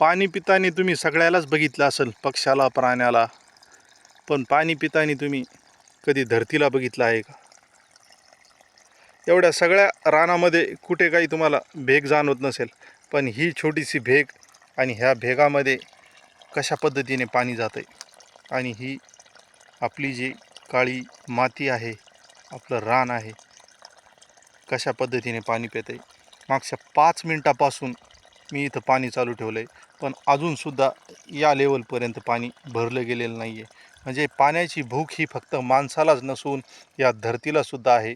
पाणी पितानी तुम्ही सगळ्यालाच बघितलं असेल, पक्ष्याला, प्राण्याला. पण पाणी पितानी तुम्ही कधी धरतीला बघितलं आहे का? एवढ्या सगळ्या रानामध्ये कुठे काही तुम्हाला भेग जाणवत नसेल, पण ही छोटीशी भेग आणि ह्या भेगामध्ये कशा पद्धतीने पाणी जातं आहे आणि ही आपली जी काळी माती आहे, आपलं रान आहे, कशा पद्धतीने पाणी पितं आहे. मागच्या 5 मिनटापासून मी इथं पाणी चालू ठेवलं आहे, पण अजूनसुद्धा या लेवलपर्यंत पाणी भरलं गेलेलं नाही आहे. म्हणजे पाण्याची भूक ही फक्त माणसालाच नसून या धरतीलासुद्धा आहे.